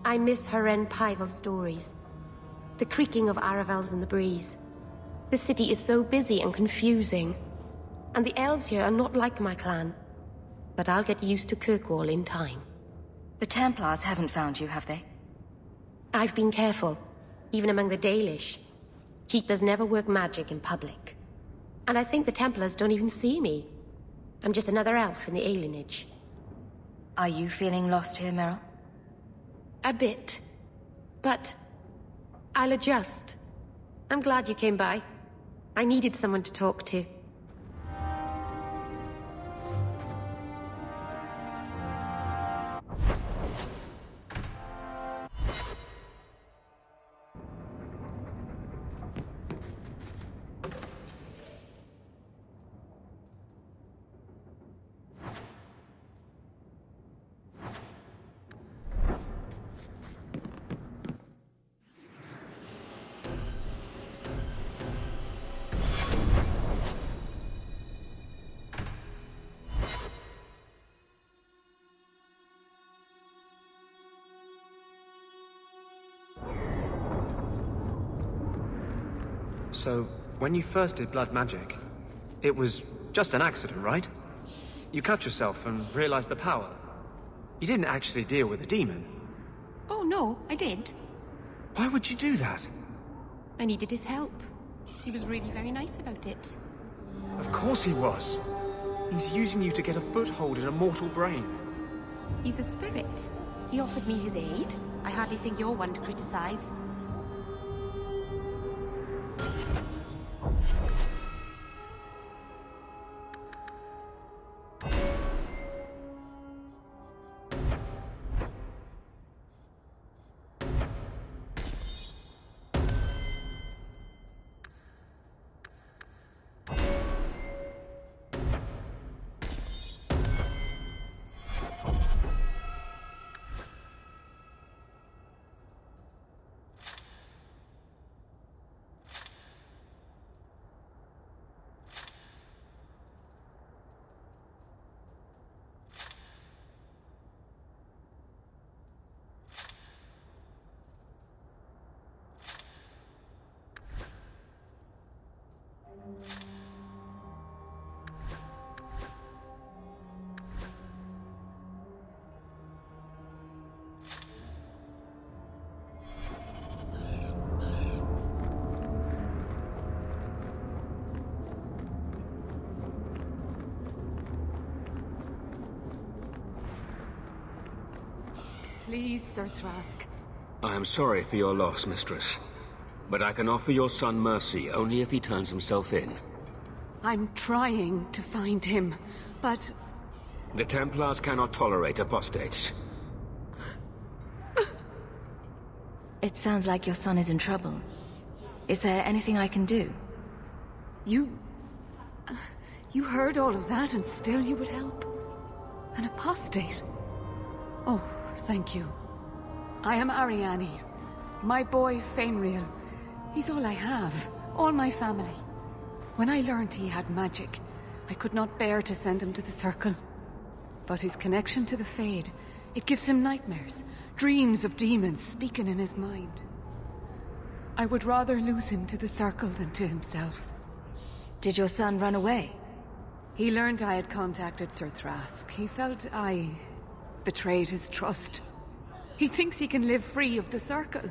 I miss Pival's stories. The creaking of Aravels in the breeze. The city is so busy and confusing. And the elves here are not like my clan. But I'll get used to Kirkwall in time. The Templars haven't found you, have they? I've been careful, even among the Dalish. Keepers never work magic in public. And I think the Templars don't even see me. I'm just another elf in the alienage. Are you feeling lost here, Meryl? A bit. But I'll adjust. I'm glad you came by. I needed someone to talk to. So, when you first did blood magic, it was just an accident, right? You cut yourself and realized the power. You didn't actually deal with a demon. Oh no, I did. Why would you do that? I needed his help. He was really very nice about it. Of course he was. He's using you to get a foothold in a mortal brain. He's a spirit. He offered me his aid. I hardly think you're one to criticize. Please, Sir Thrask. I am sorry for your loss, Mistress. But I can offer your son mercy only if he turns himself in. I'm trying to find him, but... The Templars cannot tolerate apostates. It sounds like your son is in trouble. Is there anything I can do? You heard all of that and still you would help? An apostate? Oh, thank you. I am Ariani. My boy, Feynriel. He's all I have. All my family. When I learned he had magic, I could not bear to send him to the Circle. But his connection to the Fade, it gives him nightmares. Dreams of demons speaking in his mind. I would rather lose him to the Circle than to himself. Did your son run away? He learned I had contacted Sir Thrask. He felt I betrayed his trust. He thinks he can live free of the Circle,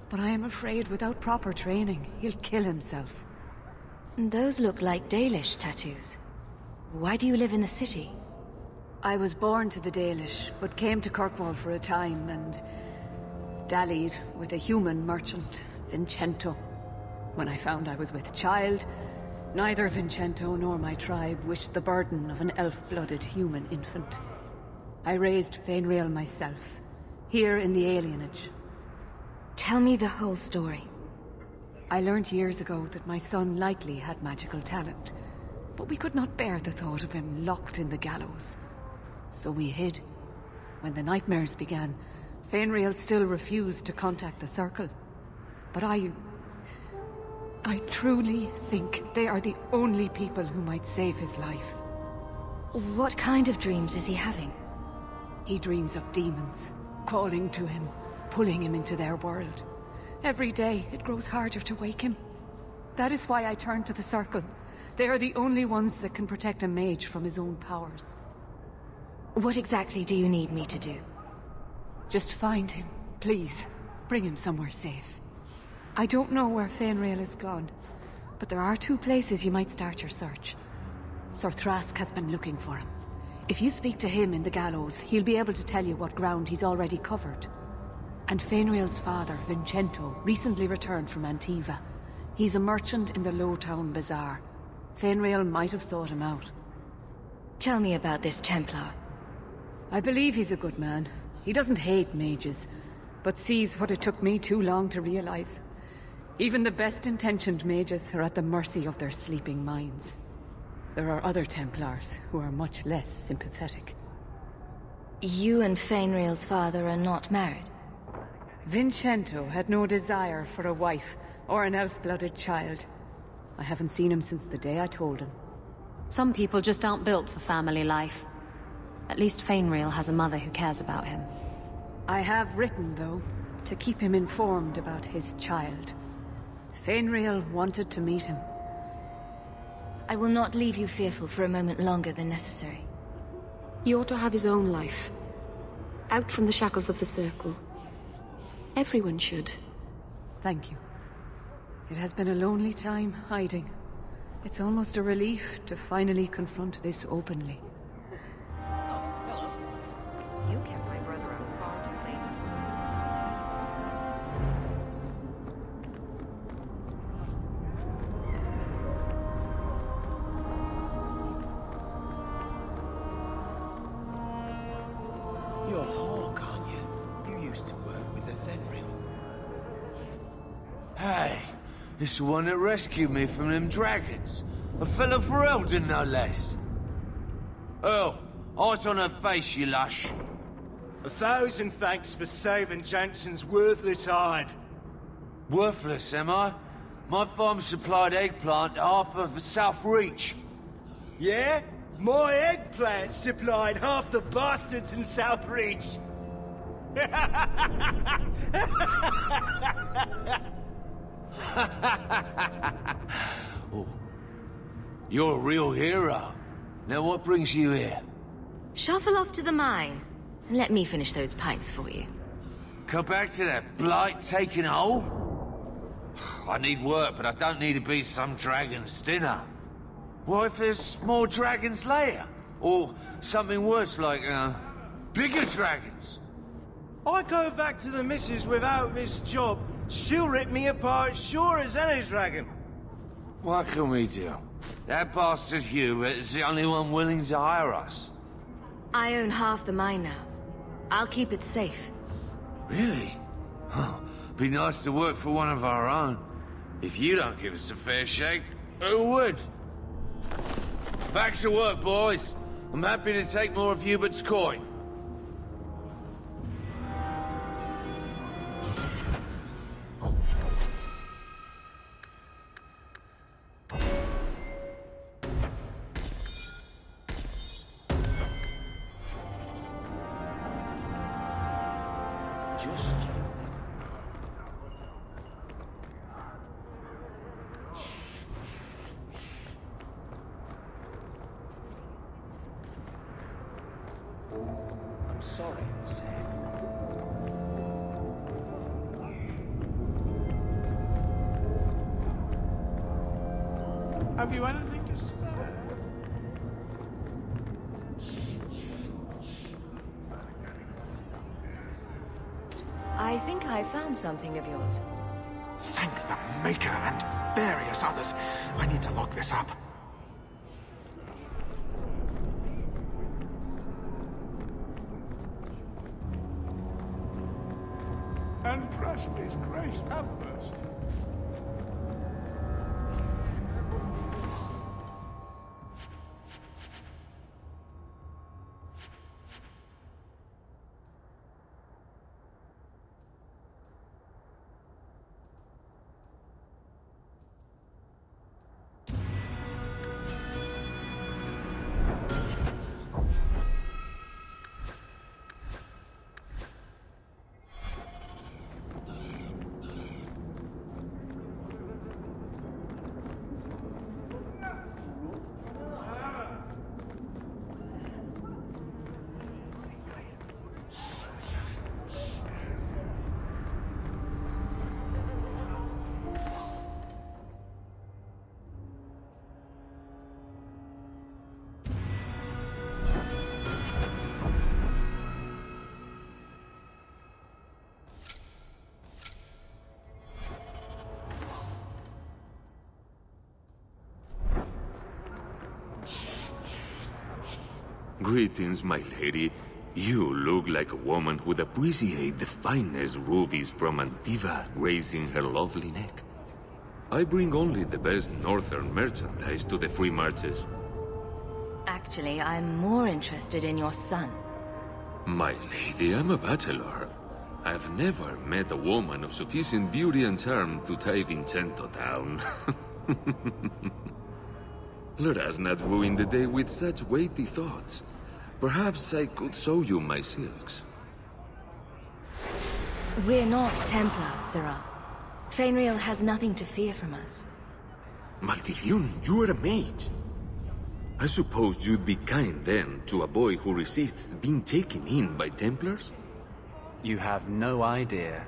but I am afraid without proper training, he'll kill himself. Those look like Dalish tattoos. Why do you live in the city? I was born to the Dalish, but came to Kirkwall for a time and dallied with a human merchant, Vinchento. When I found I was with child, neither Vinchento nor my tribe wished the burden of an elf-blooded human infant. I raised Feynriel myself, here in the alienage. Tell me the whole story. I learned years ago that my son likely had magical talent, but we could not bear the thought of him locked in the gallows. So we hid. When the nightmares began, Feynriel still refused to contact the Circle. But I truly think they are the only people who might save his life. What kind of dreams is he having? He dreams of demons, calling to him, pulling him into their world. Every day, it grows harder to wake him. That is why I turned to the Circle. They are the only ones that can protect a mage from his own powers. What exactly do you need me to do? Just find him, please. Bring him somewhere safe. I don't know where Feynriel is gone, but there are 2 places you might start your search. Sir Thrask has been looking for him. If you speak to him in the gallows, he'll be able to tell you what ground he's already covered. And Feynriel's father, Vinchento, recently returned from Antiva. He's a merchant in the Lowtown Bazaar. Feynriel might have sought him out. Tell me about this Templar. I believe he's a good man. He doesn't hate mages, but sees what it took me too long to realize. Even the best-intentioned mages are at the mercy of their sleeping minds. There are other Templars who are much less sympathetic. You and Feynriel's father are not married? Vinchento had no desire for a wife or an elf-blooded child. I haven't seen him since the day I told him. Some people just aren't built for family life. At least Feynriel has a mother who cares about him. I have written, though, to keep him informed about his child. Feynriel wanted to meet him. I will not leave you fearful for a moment longer than necessary. He ought to have his own life. Out from the shackles of the Circle. Everyone should. Thank you. It has been a lonely time hiding. It's almost a relief to finally confront this openly. You kept my brother out far too late. You're Hawk, aren't you? You used to work with the Fenrir. Hey, this the one that rescued me from them dragons. A fellow Fereldens, no less. Earl, eyes on her face, you lush. 1,000 thanks for saving Jansen's worthless hide. Worthless, am I? My farm supplied eggplant to half of the South Reach. Yeah? My eggplant supplied half the bastards in South Reach. Oh, you're a real hero. Now what brings you here? Shuffle off to the mine, and let me finish those pints for you. Come back to that blight taking hold? I need work, but I don't need to be some dragon's dinner. What if there's more dragons later? Or something worse like, bigger dragons? I go back to the missus without this job. She'll rip me apart sure as any dragon. What can we do? That bastard Hubert is the only one willing to hire us. I own half the mine now. I'll keep it safe. Really? Huh. Be nice to work for one of our own. If you don't give us a fair shake, who would? Back to work, boys. I'm happy to take more of Hubert's coin. I'm sorry, Sam. Have you anything to spare? I think I found something of yours. Thank the Maker and various others. I need to lock this up. And trust his grace have mercy. Greetings, my lady. You look like a woman who'd appreciate the finest rubies from Antiva gracing her lovely neck. I bring only the best northern merchandise to the free marches. Actually, I'm more interested in your son. My lady, I'm a bachelor. I've never met a woman of sufficient beauty and charm to tie Vinchento down. Let us not ruin the day with such weighty thoughts. Perhaps I could show you my silks. We're not Templars, Sirrah. Feynriel has nothing to fear from us. Maldición, you are a mage. I suppose you'd be kind then to a boy who resists being taken in by Templars? You have no idea.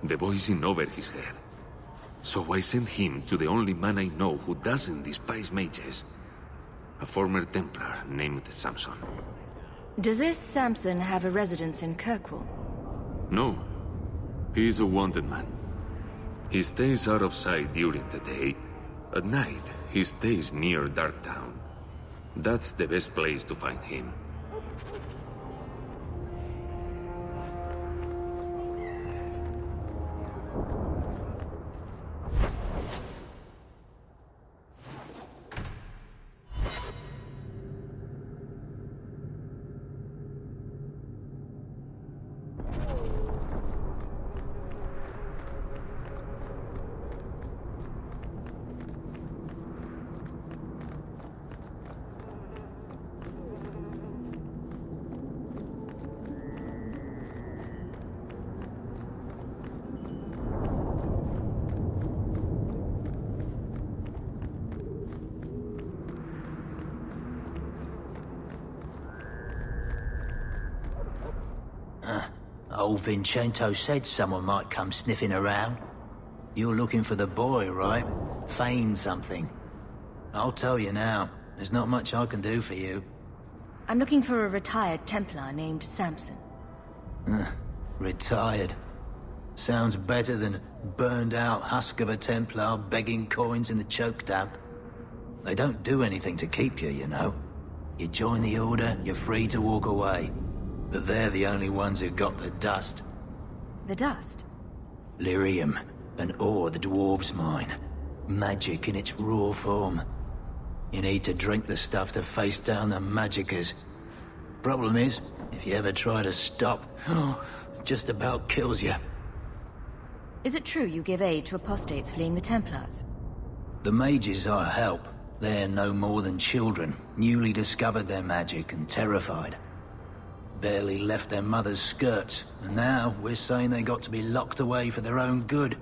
The boy's in over his head. So I sent him to the only man I know who doesn't despise mages. A former Templar named Samson. Does this Samson have a residence in Kirkwall? No. He's a wanted man. He stays out of sight during the day. At night, he stays near Darktown. That's the best place to find him. Old Vinchento said someone might come sniffing around. You're looking for the boy, right? Feign something. I'll tell you now, there's not much I can do for you. I'm looking for a retired Templar named Samson. Retired. Sounds better than burned-out husk of a Templar begging coins in the choke damp. They don't do anything to keep you, you know. You join the Order, you're free to walk away. But they're the only ones who've got the dust. The dust? Lyrium, an ore the dwarves mine. Magic in its raw form. You need to drink the stuff to face down the magicers. Problem is, if you ever try to stop, it just about kills you. Is it true you give aid to apostates fleeing the Templars? The mages I help, they're no more than children, newly discovered their magic and terrified. Barely left their mother's skirts, and now we're saying they got to be locked away for their own good.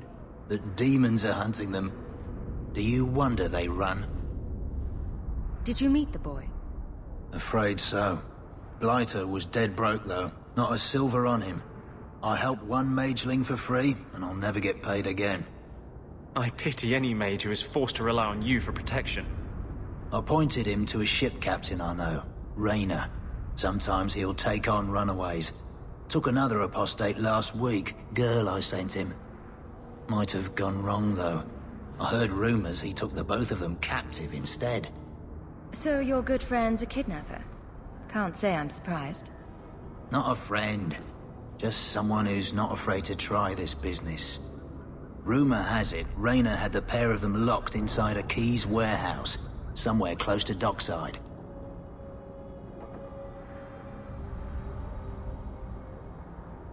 That demons are hunting them. Do you wonder they run? Did you meet the boy? Afraid so. Blighter was dead broke though, not a silver on him. I helped one mageling for free, and I'll never get paid again. I pity any mage who is forced to rely on you for protection. I pointed him to a ship captain I know, Rayner. Sometimes he'll take on runaways. Took another apostate last week, girl I sent him. Might have gone wrong though. I heard rumors he took the both of them captive instead. So your good friend's a kidnapper? Can't say I'm surprised. Not a friend. Just someone who's not afraid to try this business. Rumor has it, Rayner had the pair of them locked inside a Keys warehouse, somewhere close to dockside.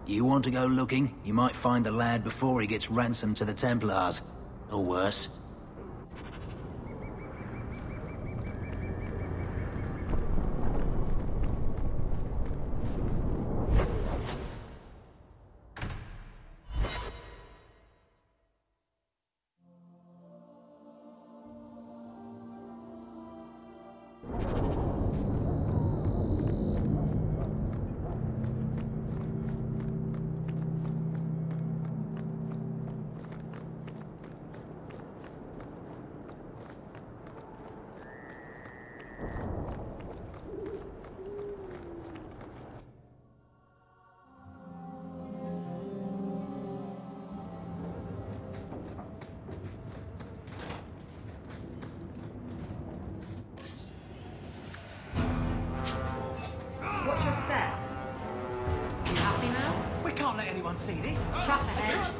You want to go looking? You might find the lad before he gets ransomed to the Templars. Or worse. let anyone see this. Trap ahead.